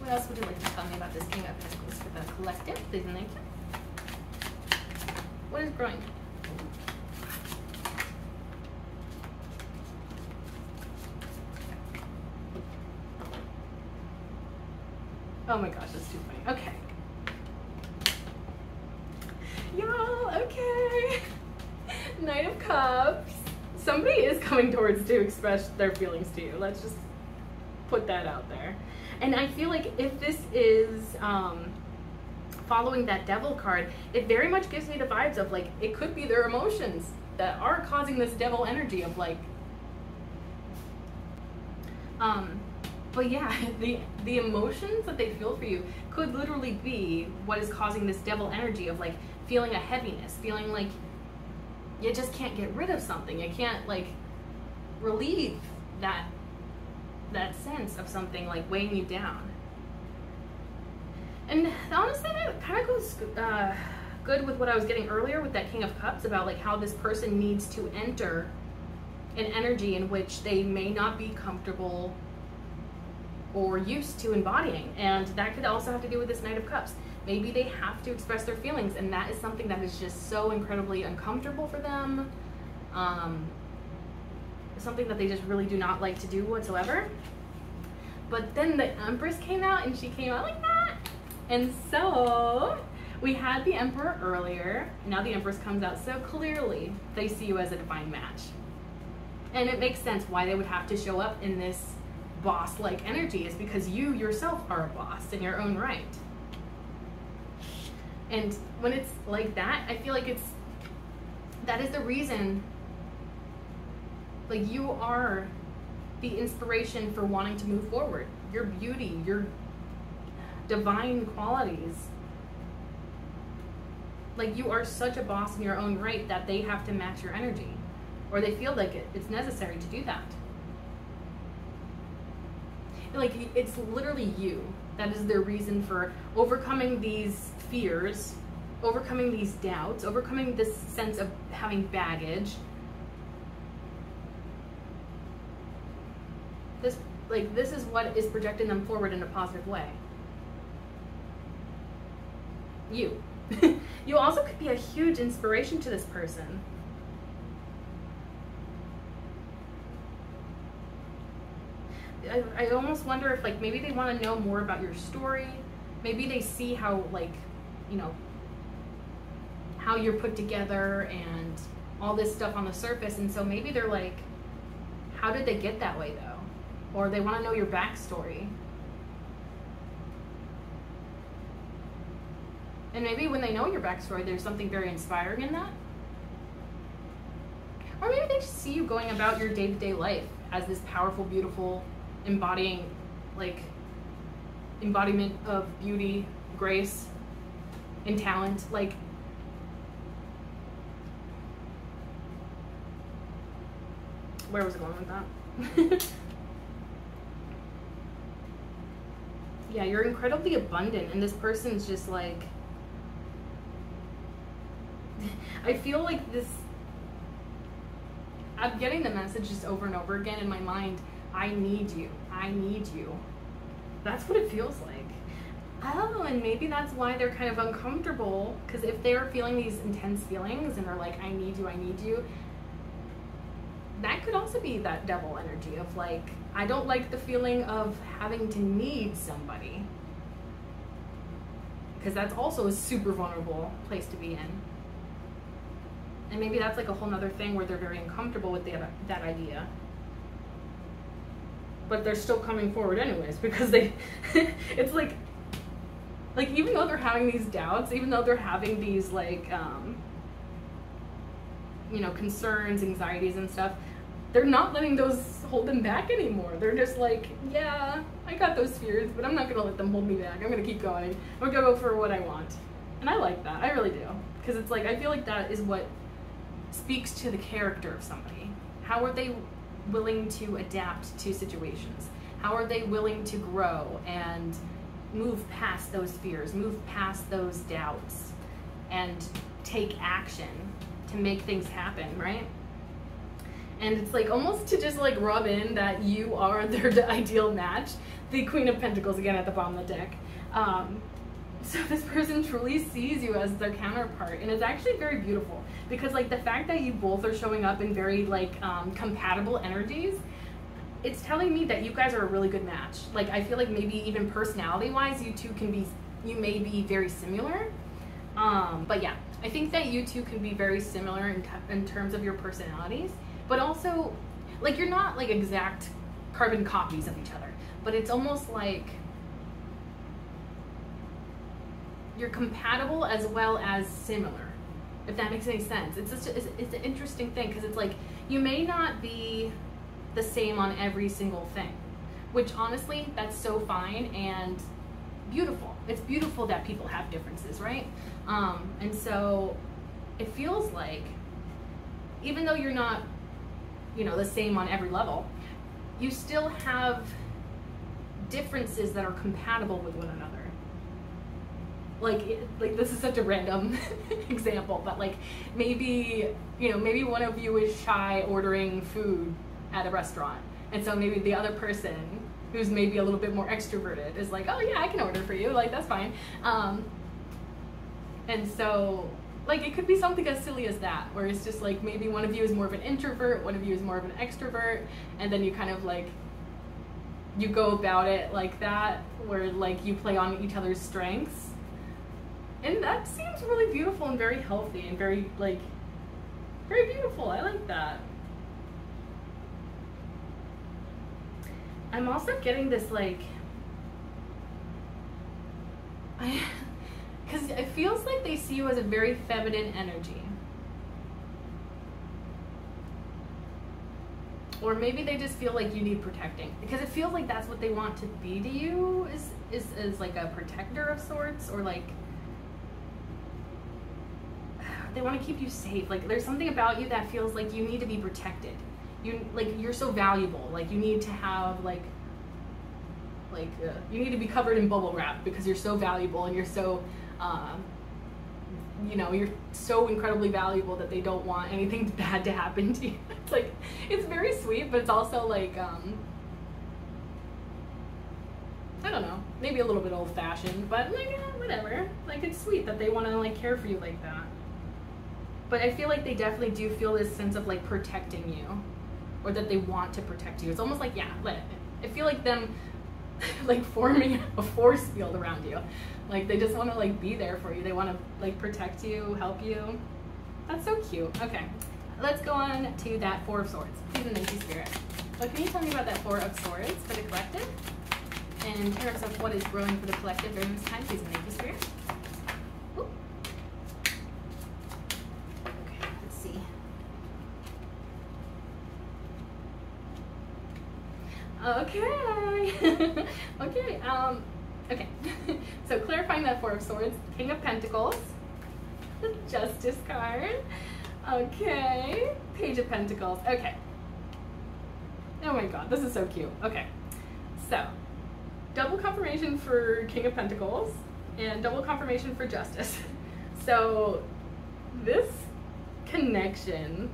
A: What else would you like to tell me about this King of Pentacles for the collective, please and thank you? What is growing? Oh my gosh, that's too funny. Okay. Y'all, okay. Knight of Cups. Somebody is coming towards to express their feelings to you. Let's just put that out there. And I feel like if this is following that Devil card, it very much gives me the vibes of like, it could be their emotions that are causing this Devil energy of like, but yeah, the emotions that they feel for you could literally be what is causing this Devil energy of like feeling a heaviness, feeling like you just can't get rid of something. You can't like relieve that sense of something like weighing you down. And honestly, that kind of goes good with what I was getting earlier with that King of Cups about like how this person needs to enter an energy in which they may not be comfortable or used to embodying. And that could also have to do with this Knight of Cups. Maybe they have to express their feelings, and that is something that is just so incredibly uncomfortable for them. Something that they just really do not like to do whatsoever. But then the Empress came out, and she came out like that. And so we had the Emperor earlier. Now the Empress comes out so clearly. They see you as a divine match. And it makes sense why they would have to show up in this boss-like energy, is because you yourself are a boss in your own right. And when it's like that, I feel like that is the reason, like you are the inspiration for wanting to move forward. Your beauty, your divine qualities. Like you are such a boss in your own right that they have to match your energy, or they feel like it's necessary to do that. Like it's literally you that is their reason for overcoming these fears, overcoming these doubts, overcoming this sense of having baggage. This is what is projecting them forward in a positive way. You. You also could be a huge inspiration to this person. I almost wonder if like maybe they want to know more about your story. Maybe they see how like, you know, how you're put together and all this stuff on the surface, and so maybe they're like, how did they get that way though? Or they want to know your backstory. And maybe when they know your backstory, there's something very inspiring in that. Or maybe they just see you going about your day-to-day life as this powerful, beautiful, embodiment of beauty, grace, and talent. Like, where was I going with that? Yeah, you're incredibly abundant, and this person's just like, I feel like this, I'm getting the message just over and over again in my mind. I need you. I need you. That's what it feels like. Oh, and maybe that's why they're kind of uncomfortable, because if they're feeling these intense feelings and are like, I need you, that could also be that Devil energy of like, I don't like the feeling of having to need somebody. Because that's also a super vulnerable place to be in. And maybe that's like a whole nother thing where they're very uncomfortable with that idea. but they're still coming forward anyways because they, it's like even though they're having these doubts, even though they're having these like, you know, concerns, anxieties and stuff, they're not letting those hold them back anymore. They're just like, yeah, I got those fears, but I'm not gonna let them hold me back. I'm gonna keep going. I'm gonna go for what I want. And I like that, I really do. Because it's like, I feel like that is what speaks to the character of somebody. How are they willing to adapt to situations? How are they willing to grow and move past those fears, move past those doubts, and take action to make things happen, right? And it's like almost to just like rub in that you are their ideal match. The Queen of Pentacles again at the bottom of the deck. So this person truly sees you as their counterpart, and it's actually very beautiful because like the fact that you both are showing up in very like compatible energies, it's telling me that you guys are a really good match. Like I feel like maybe even personality wise you two can be, you may be very similar, but yeah, I think that you two can be very similar in terms of your personalities, but also like you're not like exact carbon copies of each other, but it's almost like you're compatible as well as similar, if that makes any sense. It's just, it's an interesting thing because it's like you may not be the same on every single thing, which honestly that's so fine and beautiful. It's beautiful that people have differences, right? And so it feels like even though you're not, you know, the same on every level, you still have differences that are compatible with one another. Like this is such a random example, but like maybe, you know, maybe one of you is shy ordering food at a restaurant, and so maybe the other person who's maybe a little bit more extroverted is like, oh yeah, I can order for you, like that's fine. And so like it could be something as silly as that, where it's just like maybe one of you is more of an introvert, one of you is more of an extrovert, and then you kind of like, you go about it like that, where like you play on each other's strengths. And that seems really beautiful and very healthy and very, like, very beautiful. I like that. I'm also getting this, like, because it feels like they see you as a very feminine energy. Or maybe they just feel like you need protecting. Because it feels like that's what they want to be to you, is like a protector of sorts, or like, they want to keep you safe. Like there's something about you that feels like you need to be protected. You're so valuable. Like you need to have you need to be covered in bubble wrap because you're so valuable and you're so, you know, you're so incredibly valuable that they don't want anything bad to happen to you. It's like, it's very sweet, but it's also like, I don't know, maybe a little bit old fashioned, but like, whatever. Like it's sweet that they want to like care for you like that. But I feel like they definitely do feel this sense of like protecting you, or that they want to protect you. It's almost like, yeah, I feel like them like forming a force field around you. Like they just want to like be there for you. They want to like protect you, help you. That's so cute. Okay, let's go on to that Four of Swords. Please and thank you, Spirit. What can you tell me about that Four of Swords for the collective? And in terms of what is growing for the collective during this time, please and thank you, Spirit. Ooh. Okay. Okay. Okay. So clarifying that Four of Swords, King of Pentacles, Justice card. Okay. Page of Pentacles. Okay. Oh my God, this is so cute. Okay. So, double confirmation for King of Pentacles and double confirmation for Justice. So, this connection.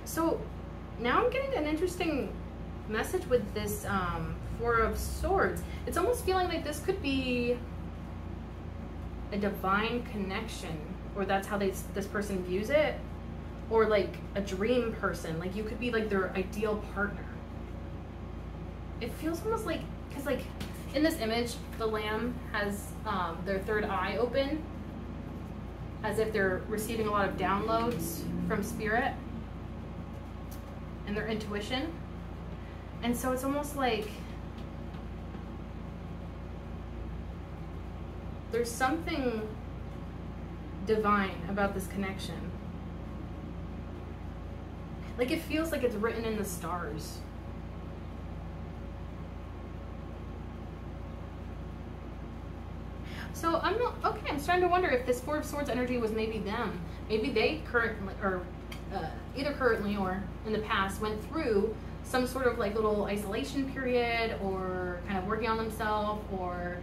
A: So now I'm getting an interesting message with this Four of Swords. It's almost feeling like this could be a divine connection, or that's how this person views it, or like a dream person. Like you could be like their ideal partner. It feels almost like, because like in this image, the lamb has their third eye open. as if they're receiving a lot of downloads from spirit and their intuition. And so it's almost like there's something divine about this connection. Like it feels like it's written in the stars. So I'm starting to wonder if this Four of Swords energy was maybe them. Maybe they currently, or either currently or in the past, went through some sort of like little isolation period, or kind of working on themselves, or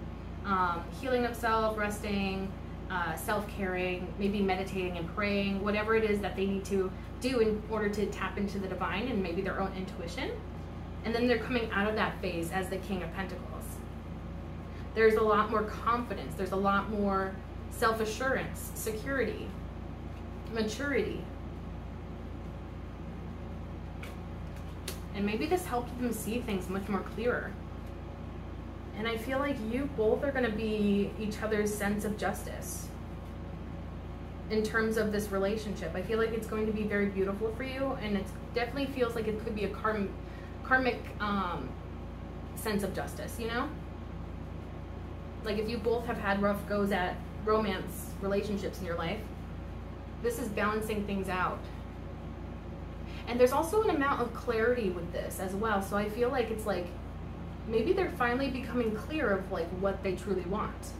A: healing themselves, resting, self-caring, maybe meditating and praying, whatever it is that they need to do in order to tap into the divine and maybe their own intuition. And then they're coming out of that phase as the King of Pentacles. There's a lot more confidence. There's a lot more self-assurance, security, maturity. And maybe this helped them see things much more clearer. And I feel like you both are going to be each other's sense of justice in terms of this relationship. I feel like it's going to be very beautiful for you, and it definitely feels like it could be a karmic sense of justice, you know? Like if you both have had rough goes at romance relationships in your life, this is balancing things out. And there's also an amount of clarity with this as well. So I feel like it's like maybe they're finally becoming clear of like what they truly want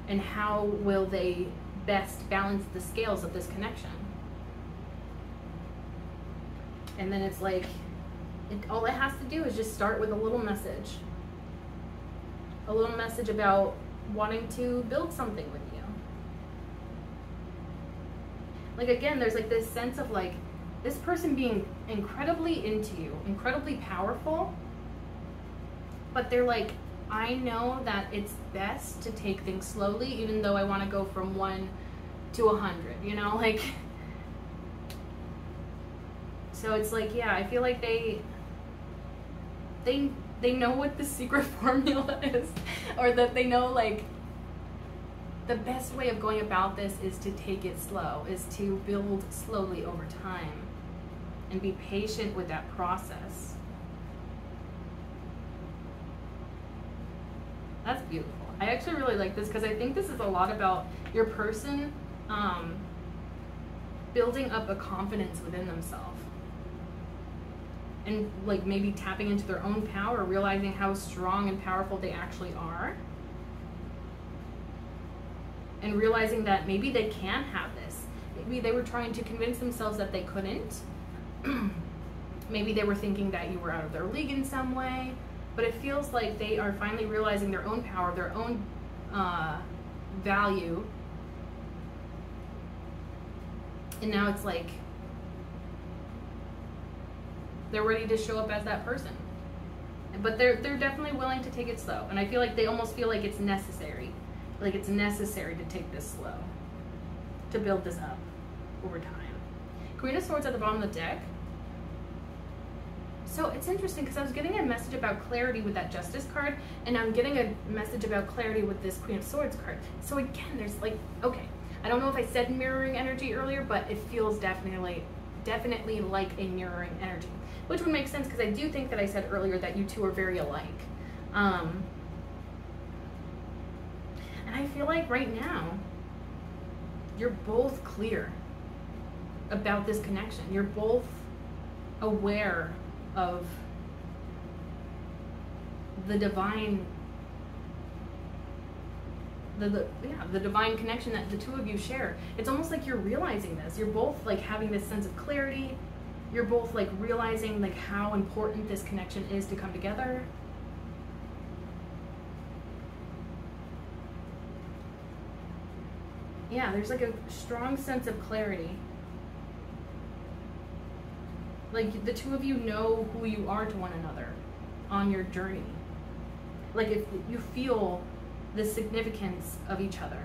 A: and how will they best balance the scales of this connection. And then it's like all it has to do is just start with a little message. A little message about wanting to build something with you. Like again, there's like this sense of like this person being incredibly into you, incredibly powerful, but they're like, I know that it's best to take things slowly, even though I want to go from 1 to 100, you know, like, so it's like, yeah, I feel like they know what the secret formula is, or that they know like the best way of going about this is to take it slow, is to build slowly over time and be patient with that process. That's beautiful. I actually really like this because I think this is a lot about your person building up a confidence within themselves. And like maybe tapping into their own power, realizing how strong and powerful they actually are. And realizing that maybe they can have this. Maybe they were trying to convince themselves that they couldn't. Maybe they were thinking that you were out of their league in some way. But it feels like they are finally realizing their own power, their own value. And now it's like they're ready to show up as that person. But they're definitely willing to take it slow. And I feel like they almost feel like it's necessary. Like it's necessary to take this slow, to build this up over time. Queen of Swords at the bottom of the deck. So it's interesting because I was getting a message about clarity with that Justice card, and I'm getting a message about clarity with this Queen of Swords card. So again, there's like, okay, I don't know if I said mirroring energy earlier, but it feels definitely like a mirroring energy, which would make sense because I do think that I said earlier that you two are very alike. And I feel like right now, you're both clear about this connection. You're both aware of the divine, the divine connection that the two of you share. It's almost like you're realizing this. You're both like having this sense of clarity. You're both like realizing like how important this connection is to come together. Yeah, there's like a strong sense of clarity. Like the two of you know who you are to one another on your journey. Like if you feel the significance of each other.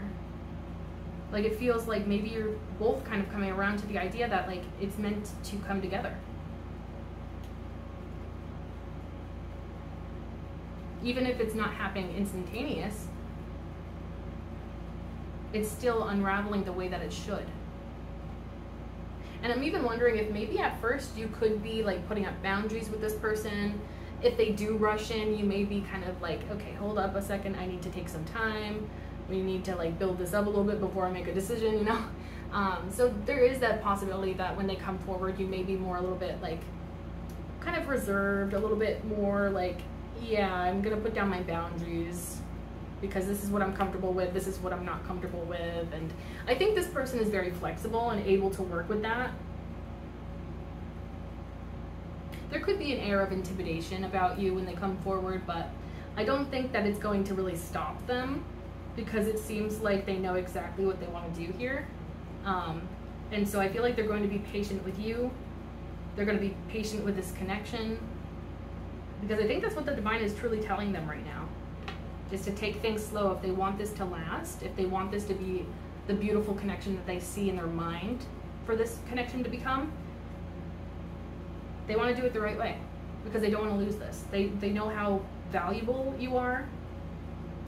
A: Like it feels like maybe you're both kind of coming around to the idea that like it's meant to come together. Even if it's not happening instantaneous, it's still unraveling the way that it should. And I'm even wondering if maybe at first you could be like putting up boundaries with this person. If they do rush in, you may be kind of like, okay, hold up a second, I need to take some time. We need to like build this up a little bit before I make a decision, you know? So there is that possibility that when they come forward, you may be more a little bit like kind of reserved, a little bit more like, yeah, I'm gonna put down my boundaries because this is what I'm comfortable with, this is what I'm not comfortable with. And I think this person is very flexible and able to work with that. There could be an air of intimidation about you when they come forward, but I don't think that it's going to really stop them because it seems like they know exactly what they want to do here. And so I feel like they're going to be patient with you. They're going to be patient with this connection because I think that's what the divine is truly telling them right now, is to take things slow if they want this to last, if they want this to be the beautiful connection that they see in their mind for this connection to become. They want to do it the right way because they don't want to lose this. They know how valuable you are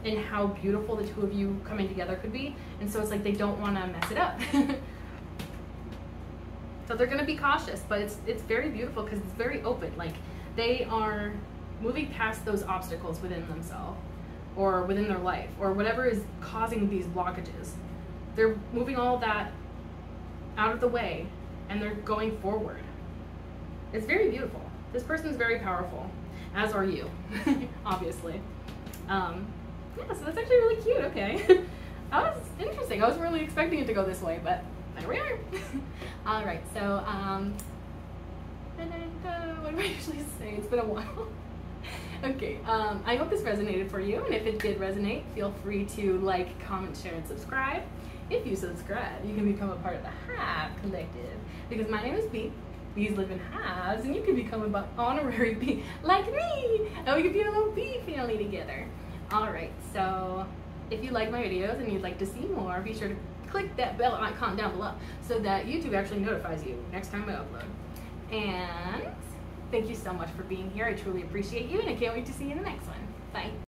A: and how beautiful the two of you coming together could be. And so it's like they don't want to mess it up. So they're going to be cautious, but it's very beautiful because it's very open. Like they are moving past those obstacles within themselves or within their life or whatever is causing these blockages. They're moving all that out of the way and they're going forward. It's very beautiful. This person's very powerful, as are you, obviously. Yeah, so that's actually really cute, okay. That was interesting. I wasn't really expecting it to go this way, but there we are. All right, so, what do I usually say? It's been a while. Okay, I hope this resonated for you, and if it did resonate, feel free to like, comment, share, and subscribe. If you subscribe, you can become a part of the Hive Collective, because my name is Bee. Bees live in hives, and you can become an honorary bee like me, and we can be a little bee family together. Alright, so if you like my videos and you'd like to see more, be sure to click that bell icon down below so that YouTube actually notifies you next time I upload. And thank you so much for being here. I truly appreciate you, and I can't wait to see you in the next one. Bye.